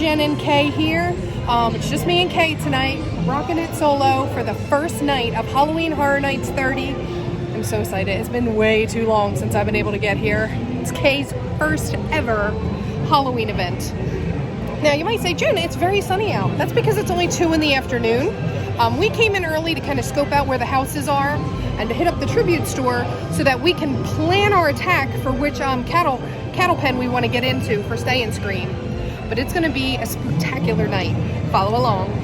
Jen and Kay here. It's just me and Kay tonight, rocking it solo for the first night of Halloween Horror Nights 30. I'm so excited. It's been way too long since I've been able to get here. It's Kay's first ever Halloween event. Now you might say, Jen, it's very sunny out. That's because it's only 2 in the afternoon. We came in early to kind of scope out where the houses are and to hit up the tribute store so that we can plan our attack for which cattle pen we want to get into for stay and screen. But it's going to be a spectacular night. Follow along.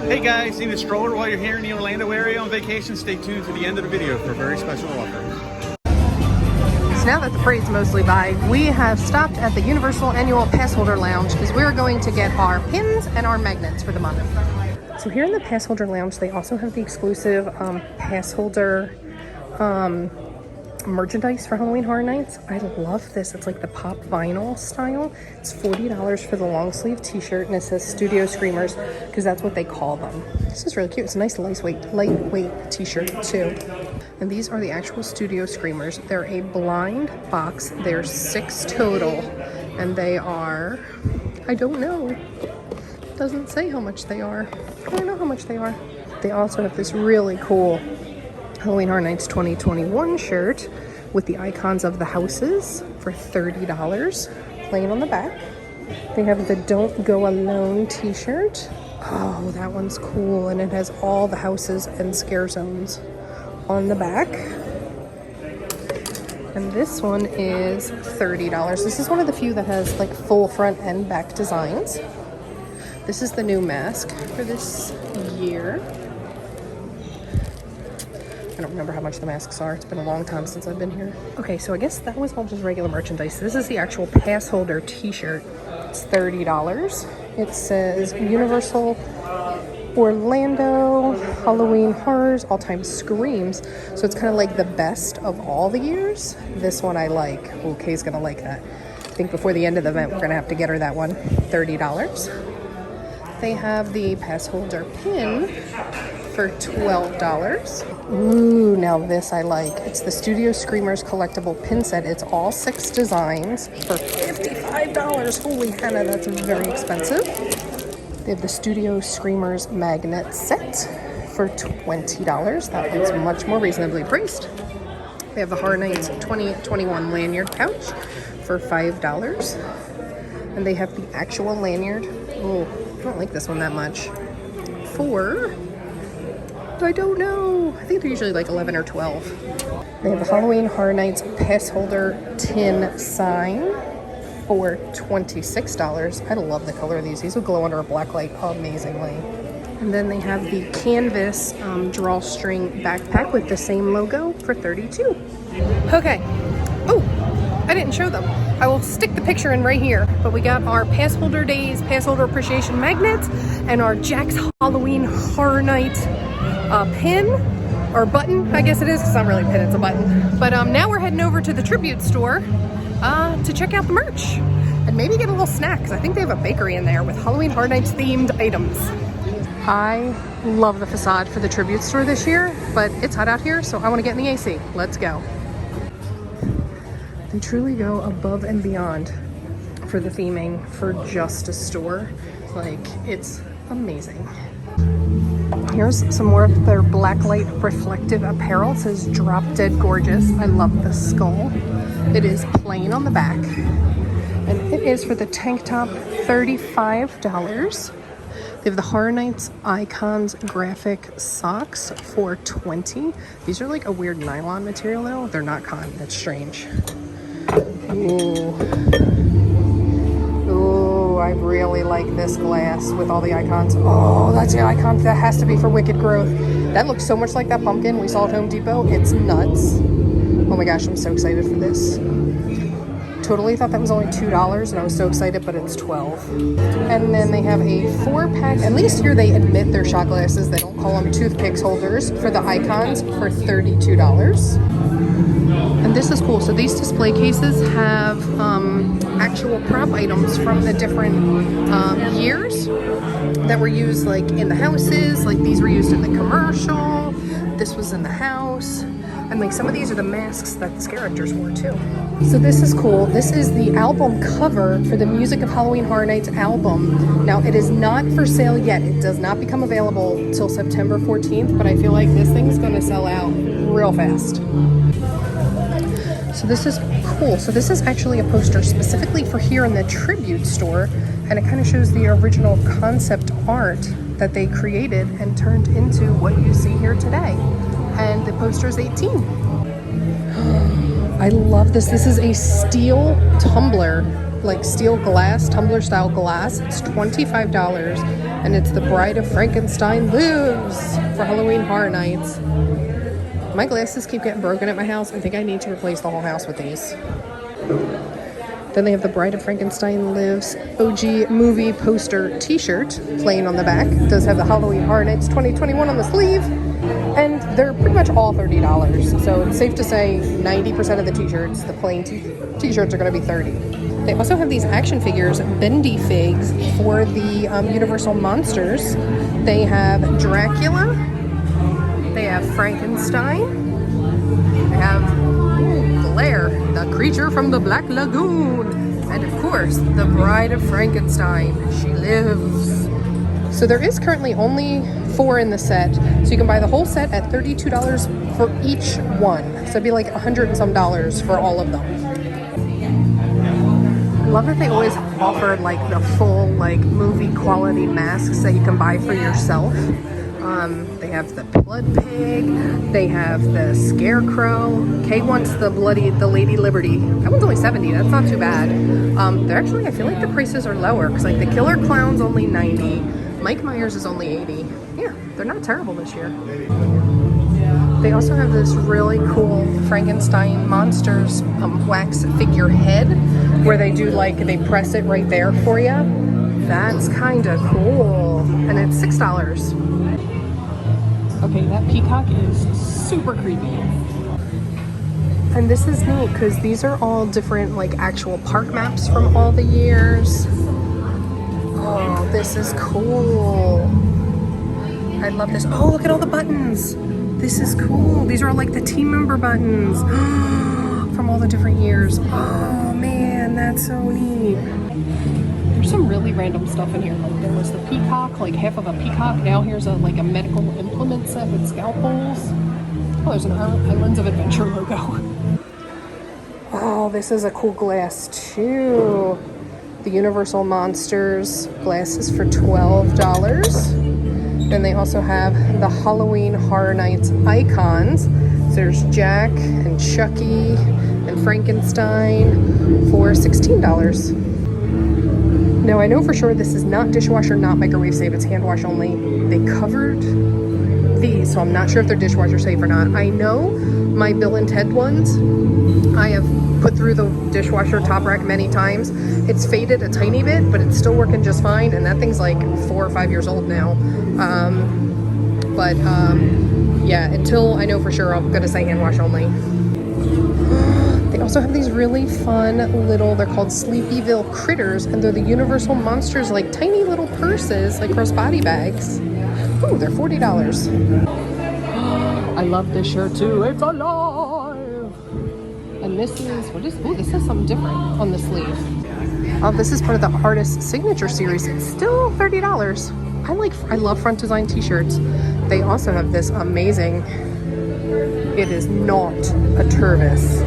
Hey guys, need a stroller while you're here in the Orlando area on vacation? Stay tuned to the end of the video for a very special offer. So now that the parade's mostly by, we have stopped at the Universal Annual Pass Holder Lounge because we're going to get our pins and our magnets for the month. So here in the Pass Holder Lounge, they also have the exclusive pass holder merchandise for Halloween Horror Nights. I love this. It's like the pop vinyl style. It's $40 for the long sleeve t-shirt, and it says Studio Screamers because that's what they call them. This is really cute. It's a nice lightweight t-shirt too. And these are the actual Studio Screamers. They're a blind box. There's 6 total, and they are, I don't know. It doesn't say how much they are. I don't know how much they are. They also have this really cool Halloween Horror Nights 2021 shirt with the icons of the houses for $30, plain on the back. They have the Don't Go Alone t-shirt. Oh, that one's cool, and it has all the houses and scare zones on the back. And this one is $30. This is one of the few that has like full front and back designs. This is the new mask for this year. I don't remember how much the masks are. It's been a long time since I've been here. Okay, so I guess that was all just regular merchandise. This is the actual pass holder t-shirt. It's $30. It says Universal Orlando Halloween Horrors All-Time Screams. So it's kind of like the best of all the years. This one I like. Oh, Kay's gonna like that. I think before the end of the event, we're gonna have to get her that one. $30. They have the pass holder pin for $12. Ooh, now this I like. It's the Studio Screamers collectible pin set. It's all 6 designs for $55. Holy Hannah, that's very expensive. They have the Studio Screamers magnet set for $20. That is much more reasonably priced. They have the Horror Nights 2021 lanyard pouch for $5. And they have the actual lanyard. Oh, I don't like this one that much. For, I don't know. I think they're usually like 11 or 12. They have the Halloween Horror Nights pass holder tin sign for $26. I love the color of these. These will glow under a black light amazingly. And then they have the canvas drawstring backpack with the same logo for $32. Okay. Oh, I didn't show them. I will stick the picture in right here. But we got our pass holder days, pass holder appreciation magnets, and our Jack's Halloween Horror Night pin or button. I guess it is. It's not really a pin, it's a button. But now we're heading over to the tribute store to check out the merch and maybe get a little snack because I think they have a bakery in there with Halloween Horror Nights themed items. I love the facade for the tribute store this year, but it's hot out here, so I want to get in the AC. Let's go. They truly go above and beyond for the theming for just a store. Like, it's amazing. Here's some more of their blacklight reflective apparel. It says Drop Dead Gorgeous. I love the skull. It is plain on the back. And it is for the tank top, $35. They have the Horror Nights Icons graphic socks for $20. These are like a weird nylon material though. They're not cotton. That's strange. Ooh. Ooh, I really like this glass with all the icons. Oh, that's the icon. That has to be for Wicked Growth. That looks so much like that pumpkin we saw at Home Depot. It's nuts. Oh my gosh, I'm so excited for this. Totally thought that was only $2 and I was so excited, but it's $12. And then they have a 4-pack, at least here they admit they're shot glasses, they don't call them toothpicks holders, for the icons for $32. And this is cool. So these display cases have actual prop items from the different years that were used, like in the houses. Like these were used in the commercial, this was in the house. And like some of these are the masks that the scare actors wore too. So this is cool. This is the album cover for the Music of Halloween Horror Nights album. Now it is not for sale yet. It does not become available till September 14th, but I feel like this thing's gonna sell out real fast. So this is cool. So this is actually a poster specifically for here in the Tribute store, and it kind of shows the original concept art that they created and turned into what you see here today. And the poster is $18. I love this. This is a steel tumbler, like steel glass, tumbler style glass. It's $25, and it's The Bride of Frankenstein Lives for Halloween Horror Nights. My glasses keep getting broken at my house. I think I need to replace the whole house with these. Then they have The Bride of Frankenstein Lives OG movie poster t-shirt, plain on the back. It does have the Halloween Horror Nights 2021 on the sleeve. And they're pretty much all $30. So it's safe to say 90% of the t-shirts, the plain t-shirts are going to be $30. They also have these action figures, Bendy Figs, for the Universal Monsters. They have Dracula. They have Frankenstein. They have Blair, the creature from the Black Lagoon. And of course, the Bride of Frankenstein. She lives. So there is currently only 4 in the set. So you can buy the whole set at $32 for each one. So it'd be like $100 and some for all of them. I love that they always offered like the full like movie quality masks that you can buy for yourself. They have the Blood Pig, they have the Scarecrow. Kay wants the Lady Liberty. That one's only $70, that's not too bad. They're actually, I feel like the prices are lower, because like the Killer Clown's only $90, Mike Myers is only $80. Yeah, they're not terrible this year. They also have this really cool Frankenstein Monsters wax figure head, where they do like, they press it right there for you. That's kind of cool. And it's $6. Okay, that peacock is super creepy. And this is neat because these are all different like actual park maps from all the years. Oh, this is cool. I love this. Oh, look at all the buttons. This is cool. These are like the team member buttons from all the different years. Oh man, that's so neat. There's some really random stuff in here. Like there was the peacock, like half of a peacock. Now here's a like a medical implement set with scalpels. Oh, there's an Islands of Adventure logo. Oh, this is a cool glass too. The Universal Monsters glasses for $12. Then they also have the Halloween Horror Nights icons. So there's Jack and Chucky and Frankenstein for $16. Now I know for sure this is not dishwasher, not microwave safe, it's hand wash only. They covered these, so I'm not sure if they're dishwasher safe or not. I know my Bill and Ted ones, I have put through the dishwasher top rack many times. It's faded a tiny bit, but it's still working just fine, and that thing's like 4 or 5 years old now. Yeah, until I know for sure, I'm gonna say hand wash only. They also have these really fun little, they're called Sleepyville Critters, and they're the Universal Monsters, like tiny little purses, like crossbody bags. Ooh, they're $40. I love this shirt too, it's alive! And this is, what is, ooh, this is something different on the sleeve. Oh, this is part of the artist signature series. It's still $30. I love front design t-shirts. They also have this amazing, it is not a Tervis.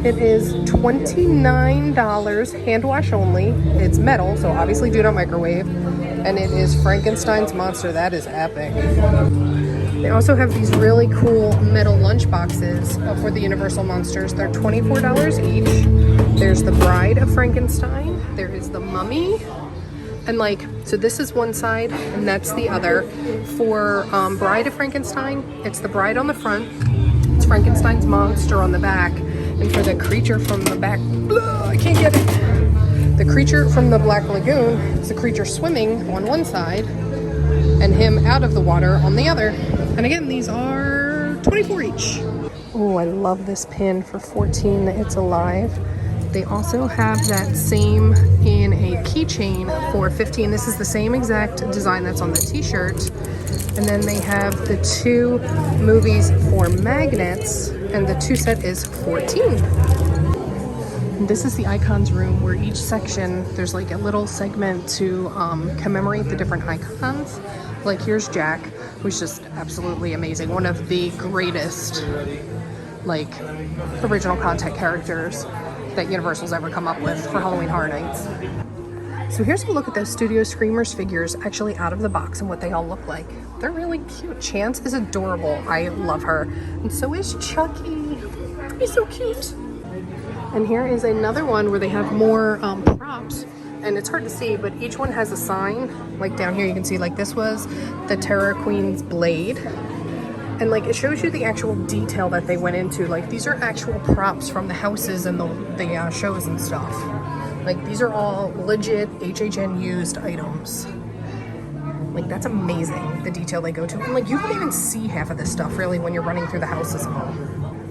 It is $29, hand wash only. It's metal, so obviously do not microwave. And it is Frankenstein's monster. That is epic. They also have these really cool metal lunch boxes for the Universal Monsters. They're $24 each. There's the Bride of Frankenstein. There is the Mummy. And like, so this is one side and that's the other. For Bride of Frankenstein, it's the bride on the front. It's Frankenstein's monster on the back. And for the creature from the back, I can't get it. The creature from the Black Lagoon, it's the creature swimming on one side and him out of the water on the other. And again, these are $24 each. Oh, I love this pin for $14. It's alive. They also have that same in a keychain for $15. This is the same exact design that's on the t-shirt. And then they have the 2 movies for magnets, and the 2 set is $14. And this is the icons room where each section, there's like a little segment to commemorate the different icons. Like here's Jack, who's just absolutely amazing. One of the greatest like original content characters that Universal's ever come up with for Halloween Horror Nights. So here's a look at those Studio Screamers figures actually out of the box and what they all look like. They're really cute. Chance is adorable. I love her. And so is Chucky. He's so cute. And here is another one where they have more props. And it's hard to see, but each one has a sign. Like down here you can see like this was the Terror Queen's blade. And like it shows you the actual detail that they went into. Like these are actual props from the houses and the shows and stuff. Like these are all legit HHN used items. Like that's amazing, the detail they go to. And like you don't even see half of this stuff really when you're running through the houses and all.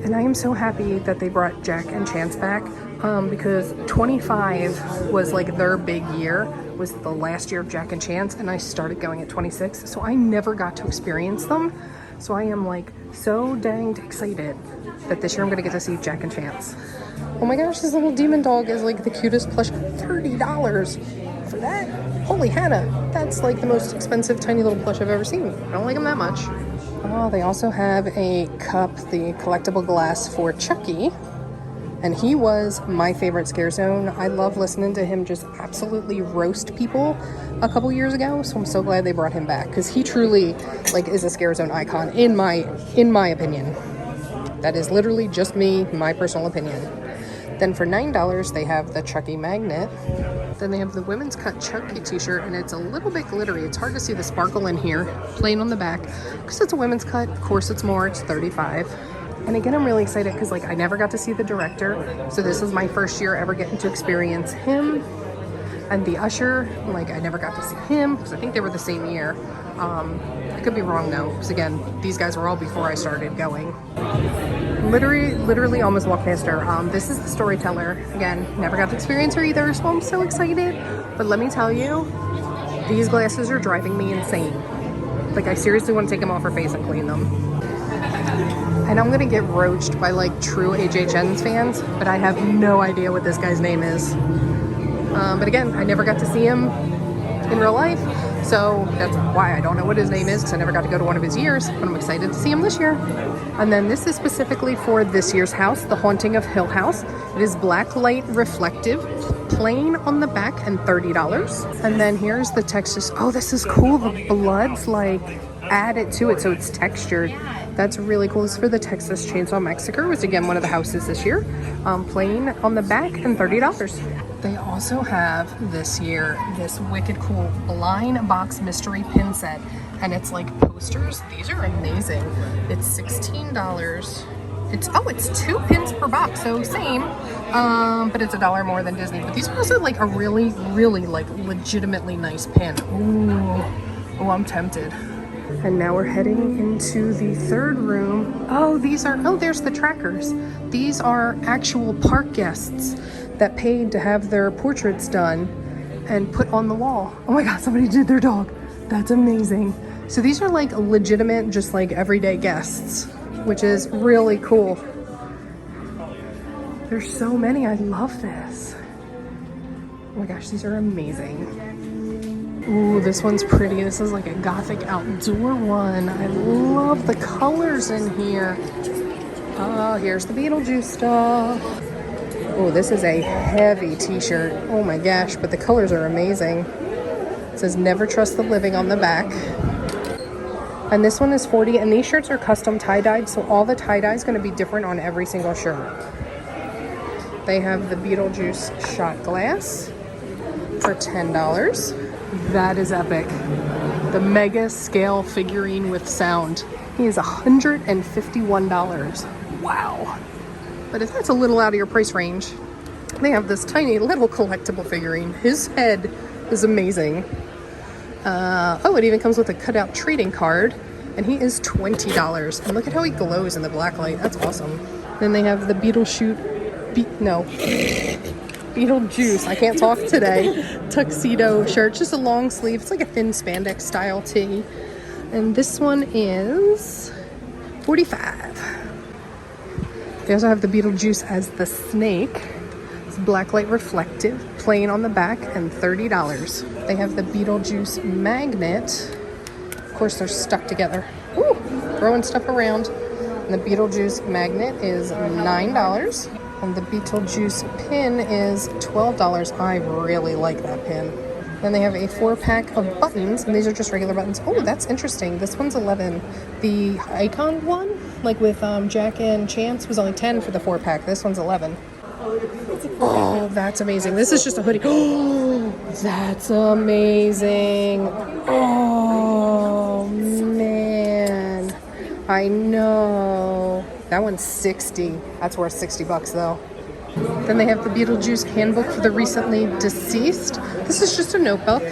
And I am so happy that they brought Jack and Chance back because 25 was like their big year, was the last year of Jack and Chance, and I started going at 26. So I never got to experience them. So I am like so danged excited that this year I'm gonna get to see Jack and Chance. Oh my gosh, this little demon dog is like the cutest plush. $30 for that? Holy Hannah, that's like the most expensive tiny little plush I've ever seen. I don't like them that much. Oh, they also have a cup, the collectible glass for Chucky. And he was my favorite Scare Zone. I love listening to him just absolutely roast people a couple years ago. So I'm so glad they brought him back because he truly like is a Scare Zone icon in my opinion. That is literally just me, my personal opinion. Then for $9, they have the Chucky magnet. Then they have the Women's Cut Chucky t-shirt, and it's a little bit glittery. It's hard to see the sparkle in here, plain on the back. Because it's a women's cut, of course it's more, it's $35. And again, I'm really excited because like I never got to see the director. So this is my first year ever getting to experience him. And the usher, like I never got to see him because I think they were the same year. I could be wrong though, because again, these guys were all before I started going. Literally almost walked past her. This is the storyteller. Again, never got to experience her either, so I'm so excited. But let me tell you, these glasses are driving me insane. Like I seriously want to take them off her face and clean them. And I'm gonna get roached by like true HHN's fans, but I have no idea what this guy's name is. But again, I never got to see him in real life, so that's why I don't know what his name is, because I never got to go to one of his years, but I'm excited to see him this year. And then this is specifically for this year's house, The Haunting of Hill House. It is black light reflective, plain on the back, and $30. And then here's the Texas, oh, this is cool, the blood's like added to it, so it's textured. That's really cool. This is for the Texas Chainsaw Massacre, which again, one of the houses this year. Plain on the back and $30. They also have this year this wicked cool blind box mystery pin set, and it's like posters. These are amazing. It's $16. It's 2 pins per box, so same, but it's $1 more than Disney. But these are also like a really like legitimately nice pin. Ooh, I'm tempted. And now we're heading into the third room. Oh, there's the trackers. These are actual park guests that paid to have their portraits done and put on the wall. Oh my God, somebody did their dog. That's amazing. So these are like legitimate, just like everyday guests, which is really cool. There's so many, I love this. my gosh, these are amazing. Ooh, this one's pretty. This is like a gothic outdoor one. I love the colors in here. Oh, here's the Beetlejuice stuff. Oh, this is a heavy t-shirt. Oh my gosh, but the colors are amazing. It says never trust the living on the back. And this one is 40, and these shirts are custom tie-dyed, so all the tie-dye is going to be different on every single shirt. They have the Beetlejuice shot glass for $10. That is epic. The mega scale figurine with sound. He is $151. Wow. But if that's a little out of your price range, they have this tiny little collectible figurine. His head is amazing. Oh, it even comes with a cutout trading card, and he is $20. And look at how he glows in the black light. That's awesome. Then they have the Beetlejuice, I can't talk today, tuxedo shirt, just a long sleeve. It's like a thin spandex style tee. And this one is $45. They also have the Beetlejuice as the snake. It's black light reflective, plain on the back, and $30. They have the Beetlejuice magnet. Of course, they're stuck together. Woo! Throwing stuff around. And the Beetlejuice magnet is $9. And the Beetlejuice pin is $12. I really like that pin. Then they have a 4-pack of buttons, and these are just regular buttons. Oh, that's interesting. This one's $11. The icon one, like with Jack and Chance, was only $10 for the 4-pack. This one's $11. Oh, that's amazing. This is just a hoodie. Oh, that's amazing. Oh, man. I know. That one's $60. That's worth $60 though. Then they have the Beetlejuice handbook for the recently deceased. This is just a notebook.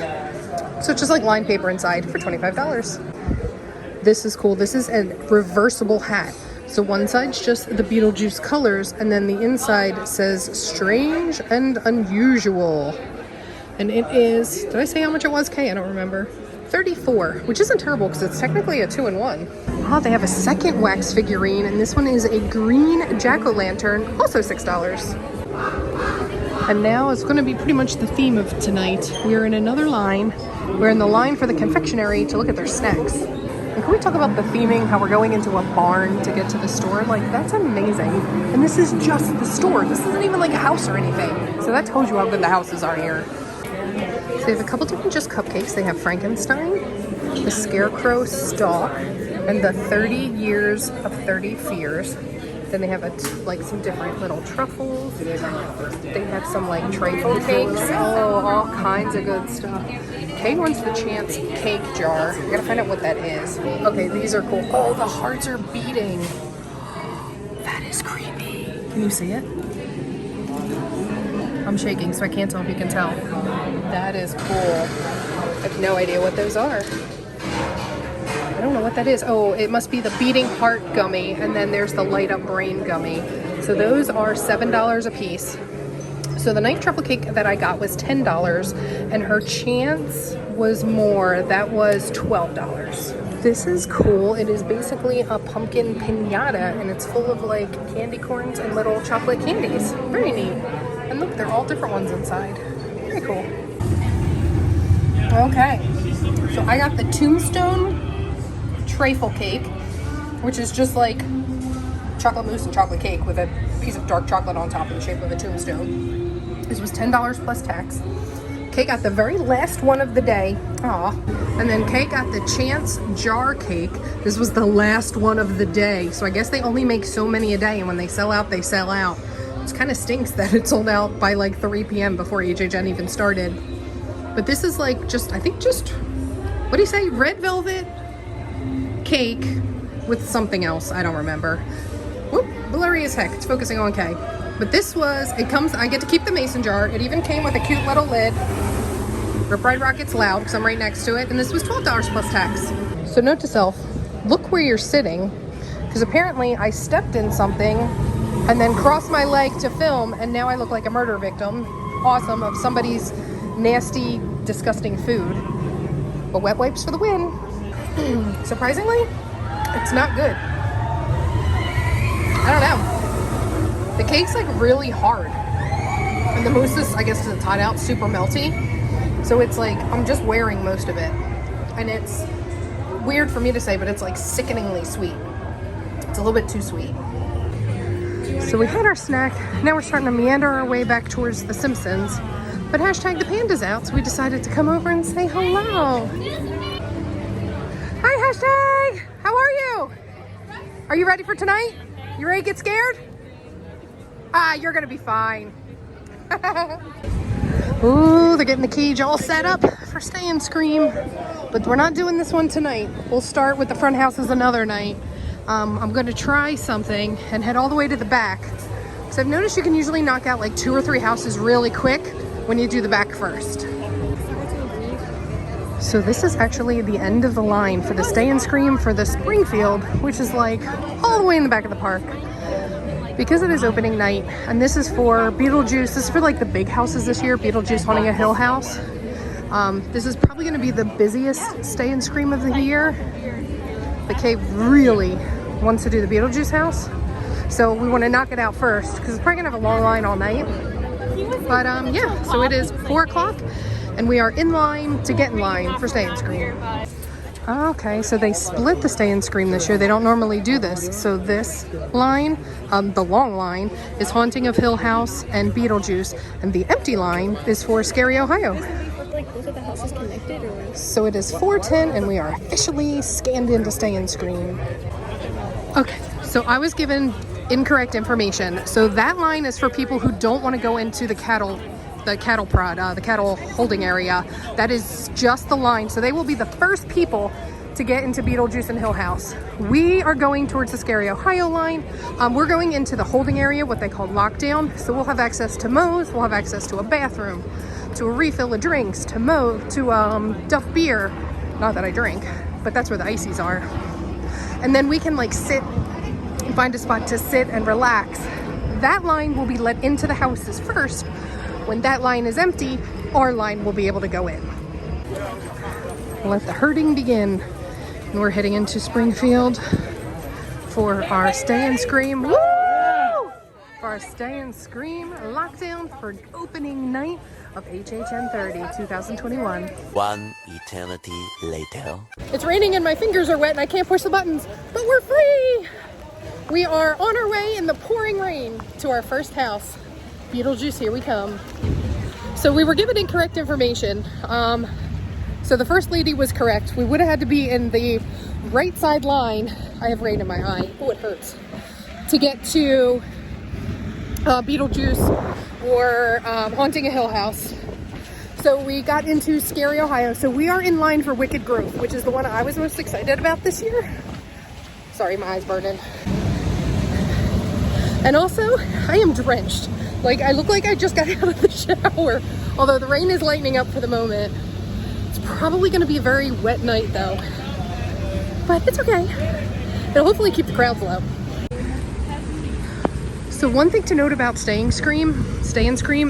So it's just like lined paper inside for $25. This is cool. This is a reversible hat. So one side's just the Beetlejuice colors, and then the inside says strange and unusual. And it is, did I say how much it was, Kay? I don't remember. $34, which isn't terrible because it's technically a 2-in-1. Oh, they have a second wax figurine, and this one is a green jack-o'-lantern, also $6. And now it's going to be pretty much the theme of tonight. We're in another line. We're in the line for the confectionery to look at their snacks. And can we talk about the theming, how we're going into a barn to get to the store? Like, that's amazing. And this is just the store. This isn't even like a house or anything. So that tells you how good the houses are here. So they have a couple different just cupcakes. They have Frankenstein, the Scarecrow Stalk, and the 30 Years of 30 Fears. Then they have like some different little truffles. They have some like trifle cakes. Oh, all kinds of good stuff. Kay wants the Chance cake jar. I gotta find out what that is. Okay, these are cool. Oh, the hearts are beating. That is creepy. Can you see it? I'm shaking, so I can't tell if you can tell. That is cool. I have no idea what those are. I don't know what that is. Oh, it must be the beating heart gummy, and then there's the light up brain gummy. So those are $7 a piece. So the night truffle cake that I got was $10, and her Chance was more. That was $12. This is cool. It is basically a pumpkin piñata, and it's full of like candy corns and little chocolate candies. Very neat. And look, they're all different ones inside. Very cool. Okay, so I got the Tombstone trifle cake, which is just like chocolate mousse and chocolate cake with a piece of dark chocolate on top in the shape of a tombstone. This was $10 plus tax. Kay got the very last one of the day. Aw. And then Kay got the Chance jar cake. This was the last one of the day. So I guess they only make so many a day, and when they sell out, they sell out. It kind of stinks that it sold out by like 3 p.m. before HHN even started. But this is like just, I think just, what do you say? Red velvet cake with something else. I don't remember. Whoop, blurry as heck. It's focusing on Kay. But this was, it comes, I get to keep the mason jar. It even came with a cute little lid. Rip Ride Rocket's loud because I'm right next to it. And this was $12 plus tax. So note to self, look where you're sitting. Because apparently I stepped in something and then crossed my leg to film, and now I look like a murder victim. Awesome, of somebody's nasty, disgusting food. But wet wipes for the win. Surprisingly, it's not good. I don't know. The cake's like really hard. And the mousse is, I guess because it's hot out, super melty. So it's like, I'm just wearing most of it. And it's weird for me to say, but it's like sickeningly sweet. It's a little bit too sweet. So we had our snack. Now we're starting to meander our way back towards the Simpsons. But hashtag the panda's out, so we decided to come over and say hello. Hi, hashtag! How are you? Are you ready for tonight? You ready to get scared? Ah, you're gonna be fine. Ooh, they're getting the cage all set up for Stay and Scream. But we're not doing this one tonight. We'll start with the front houses another night. I'm gonna try something and head all the way to the back. So I've noticed you can usually knock out like 2 or 3 houses really quick when you do the back first. So this is actually the end of the line for the Stay and Scream for the Springfield, which is like all the way in the back of the park. Because it is opening night, and this is for Beetlejuice. This is for like the big houses this year, Beetlejuice Haunting a Hill House. This is probably gonna be the busiest Stay and Scream of the year. The cave really wants to do the Beetlejuice house. So we wanna knock it out first, because it's probably gonna have a long line all night. But yeah, so it is 4 o'clock, and we are in line to get in line for Stay and Scream. Okay, so they split the Stay and Scream this year. They don't normally do this. So this line, the long line, is Haunting of Hill House and Beetlejuice, and the empty line is for Scary Ohio. Like both of the houses connected, or? So it is 4:10, and we are officially scanned into Stay and Scream. Okay, so I was given incorrect information. So that line is for people who don't want to go into the cattle prod, the cattle holding area. That is just the line. So they will be the first people to get into Beetlejuice and Hill House. We are going towards the Scary Ohio line. We're going into the holding area, what they call lockdown. So we'll have access to Moe's, we'll have access to a bathroom, to a refill of drinks, to Duff beer. Not that I drink, but that's where the ices are. And then we can like sit and find a spot to sit and relax. That line will be let into the houses first. When that line is empty, our line will be able to go in. Let the herding begin. And we're heading into Springfield for our Stay and Scream. Woo! For our Stay and Scream lockdown for opening night of HHN 30, 2021. One eternity later. It's raining and my fingers are wet and I can't push the buttons, but we're free! We are on our way in the pouring rain to our first house. Beetlejuice, here we come. So we were given incorrect information. So the first lady was correct. We would have had to be in the right side line. I have rain in my eye. Oh, it hurts. To get to Beetlejuice or Haunting a Hill House. So we got into Scary Ohio. So we are in line for Wicked Growth, which is the one I was most excited about this year. Sorry, my eye's burning. And also, I am drenched. Like, I look like I just got out of the shower. Although the rain is lightening up for the moment. It's probably going to be a very wet night, though. But it's okay. It'll hopefully keep the crowds low. So one thing to note about Stay and Scream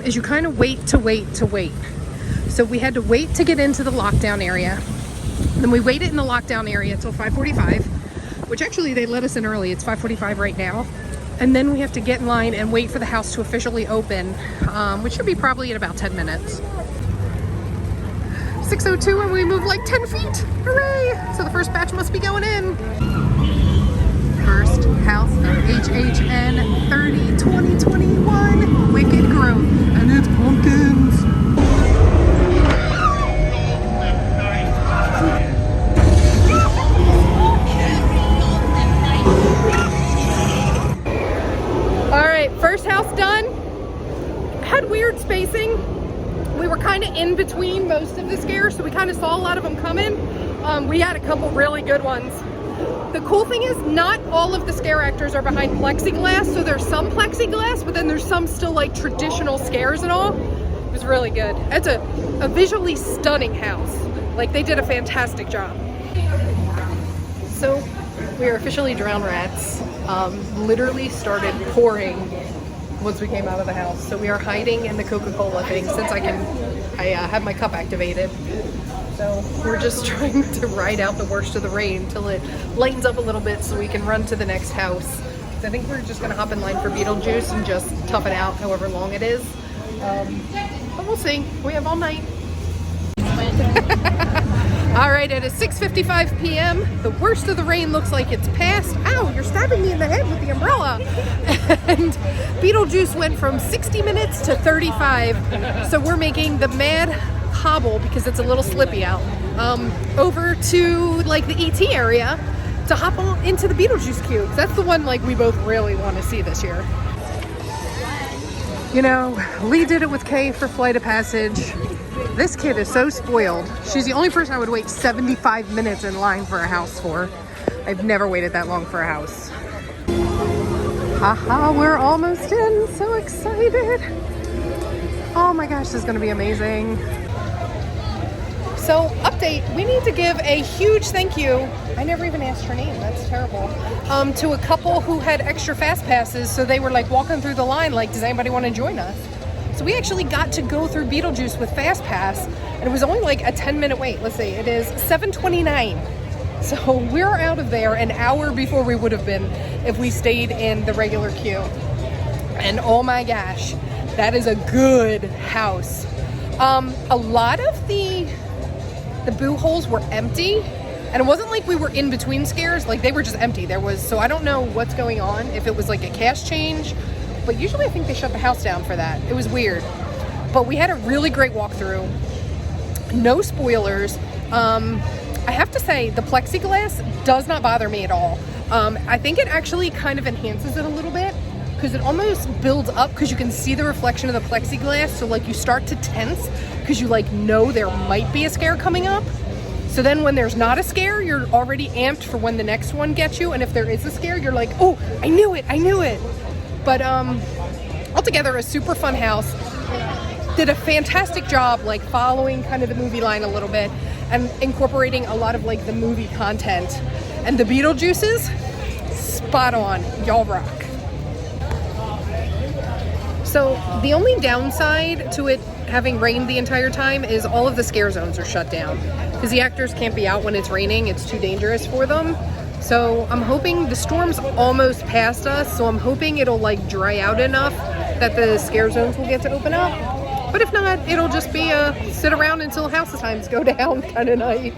is you kind of wait. So we had to wait to get into the lockdown area. Then we waited in the lockdown area until 5:45, which actually they let us in early. It's 5:45 right now. And then we have to get in line and wait for the house to officially open, which should be probably in about 10 minutes. 6:02 and we moved like 10 feet. Hooray! So the first batch must be going in. First house of HHN 30 2021 Wicked Growth. And it's pumpkins. Alright, first house done. Had weird spacing. We were kind of in between most of the scares, so we kind of saw a lot of them coming. We had a couple really good ones. The cool thing is not all of the scare actors are behind plexiglass, so there's some plexiglass, but then there's some still like traditional scares and all. It was really good. It's a visually stunning house. Like, they did a fantastic job. So we are officially drowned rats. Literally started pouring once we came out of the house. So we are hiding in the Coca-Cola thing since I have my cup activated. So we're just trying to ride out the worst of the rain till it lightens up a little bit so we can run to the next house. So I think we're just gonna hop in line for Beetlejuice and just tough it out however long it is. But we'll see. We have all night. All right, it is 6:55 p.m. The worst of the rain looks like it's past. Ow, you're stabbing me in the head with the umbrella. And Beetlejuice went from 60 minutes to 35. So we're making the mad hobble, because it's a little slippy out, over to like the ET area to hop on into the Beetlejuice queue. That's the one like we both really want to see this year. You know, Lee did it with Kay for Flight of Passage. This kid is so spoiled. She's the only person I would wait 75 minutes in line for a house for. I've never waited that long for a house. Haha, we're almost in. So excited. Oh my gosh, this is gonna be amazing. So, update, we need to give a huge thank you. I never even asked her name, that's terrible. To a couple who had extra fast passes, so they were like walking through the line like, does anybody want to join us? So we actually got to go through Beetlejuice with fast pass, and it was only like a 10-minute wait. Let's see, it is 7:29. So we're out of there an hour before we would have been if we stayed in the regular queue. And oh my gosh, that is a good house. A lot of the boo holes were empty, and it wasn't like we were in between scares, like they were just empty. So I don't know what's going on, if it was like a cash change, but usually I think they shut the house down for that. It was weird. But we had a really great walkthrough. No spoilers. I have to say, the plexiglass does not bother me at all. I think it actually kind of enhances it a little bit, because it almost builds up, because you can see the reflection of the plexiglass, so like you start to tense because you like know there might be a scare coming up. So then when there's not a scare, you're already amped for when the next one gets you, and if there is a scare, you're like, oh, I knew it. But altogether, a super fun house. Did a fantastic job like following kind of the movie line a little bit and incorporating a lot of like the movie content. And the Beetlejuices, spot on, y'all rock. So the only downside to it having rained the entire time is all of the scare zones are shut down, because the actors can't be out when it's raining. It's too dangerous for them. So I'm hoping the storm's almost past us, so I'm hoping it'll like dry out enough that the scare zones will get to open up. But if not, it'll just be a sit around until house times go down kind of night.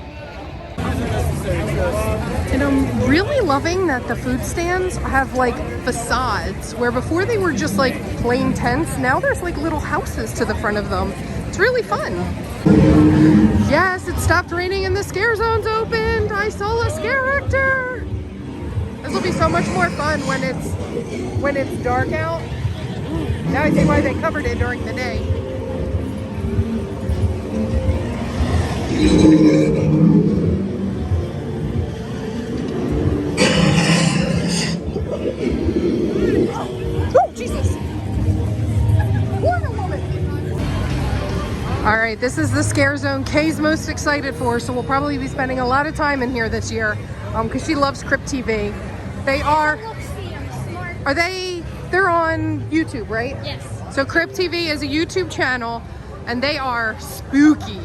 And I'm really loving that the food stands have like facades, where before they were just like plain tents. Now there's like little houses to the front of them. It's really fun. Yes, it stopped raining and the scare zones opened. I saw a scare actor. This will be so much more fun when it's dark out. Now I see why they covered it during the day. Oh, Jesus! Wonder Woman! All right, this is the scare zone Kay's most excited for, so we'll probably be spending a lot of time in here this year, because she loves Crypt TV. They are they're on YouTube, right? Yes. So Crypt TV is a YouTube channel, and they are spooky.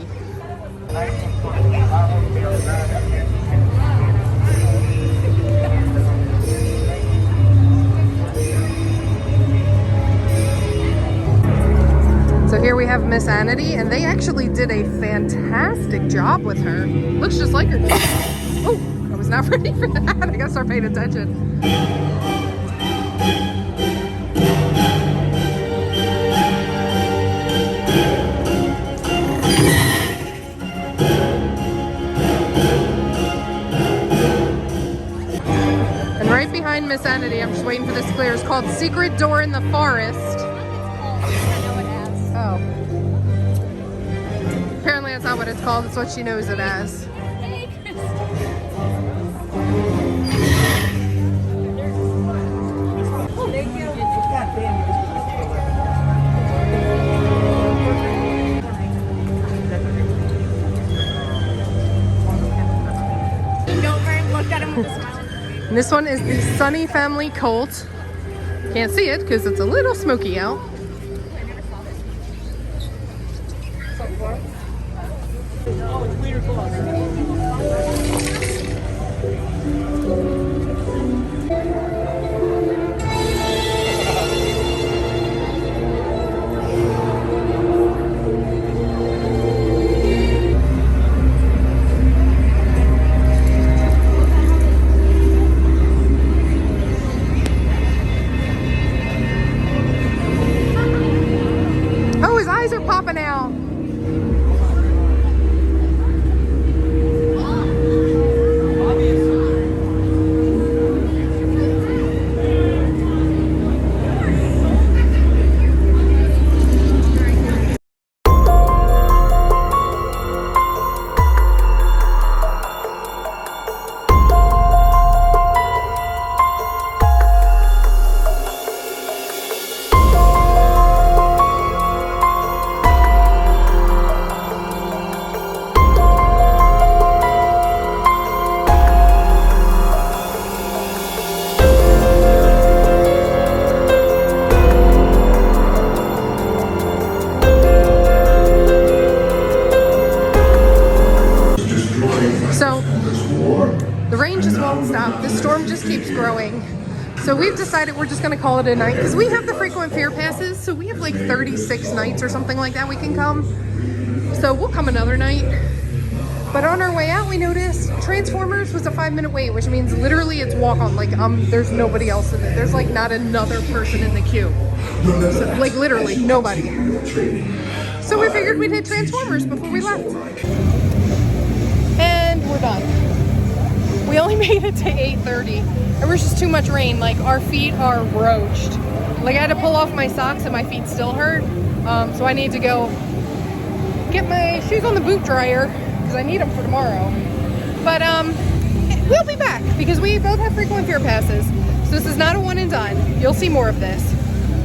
So here we have Miss Anity, and they actually did a fantastic job with her. Looks just like her. Oh, I was not ready for that. I gotta start paying attention. And right behind Miss Anity, I'm just waiting for this to clear, is called Secret Door in the Forest. Oh. Apparently that's not what it's called, it's what she knows it as. And this one is the Sunny Family Colt. Can't see it because it's a little smoky out. The rain just won't stop. The storm just keeps growing. So we've decided we're just gonna call it a night because we have the frequent fair passes. So we have like 36 nights or something like that we can come. So we'll come another night. But on our way out, we noticed Transformers was a 5-minute wait, which means literally it's walk on. Like, there's nobody else in it. There's like not another person in the queue. So, like literally nobody. So we figured we'd hit Transformers before we left. And we're done. We only made it to 8:30. There was just too much rain. Like, our feet are roached. Like, I had to pull off my socks and my feet still hurt. So I need to go get my shoes on the boot dryer because I need them for tomorrow. But we'll be back because we both have frequent fair passes. So this is not a one and done. You'll see more of this.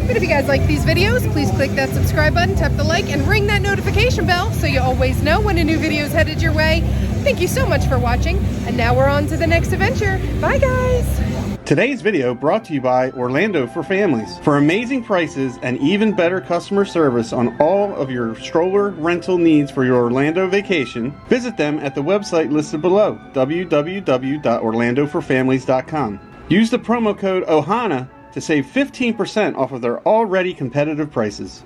But if you guys like these videos, please click that subscribe button, tap the like, and ring that notification bell so you always know when a new video is headed your way. Thank you so much for watching, and now we're on to the next adventure. Bye, guys! Today's video brought to you by Orlando for Families. For amazing prices and even better customer service on all of your stroller rental needs for your Orlando vacation, visit them at the website listed below, www.orlandoforfamilies.com. Use the promo code OHANA to save 15% off of their already competitive prices.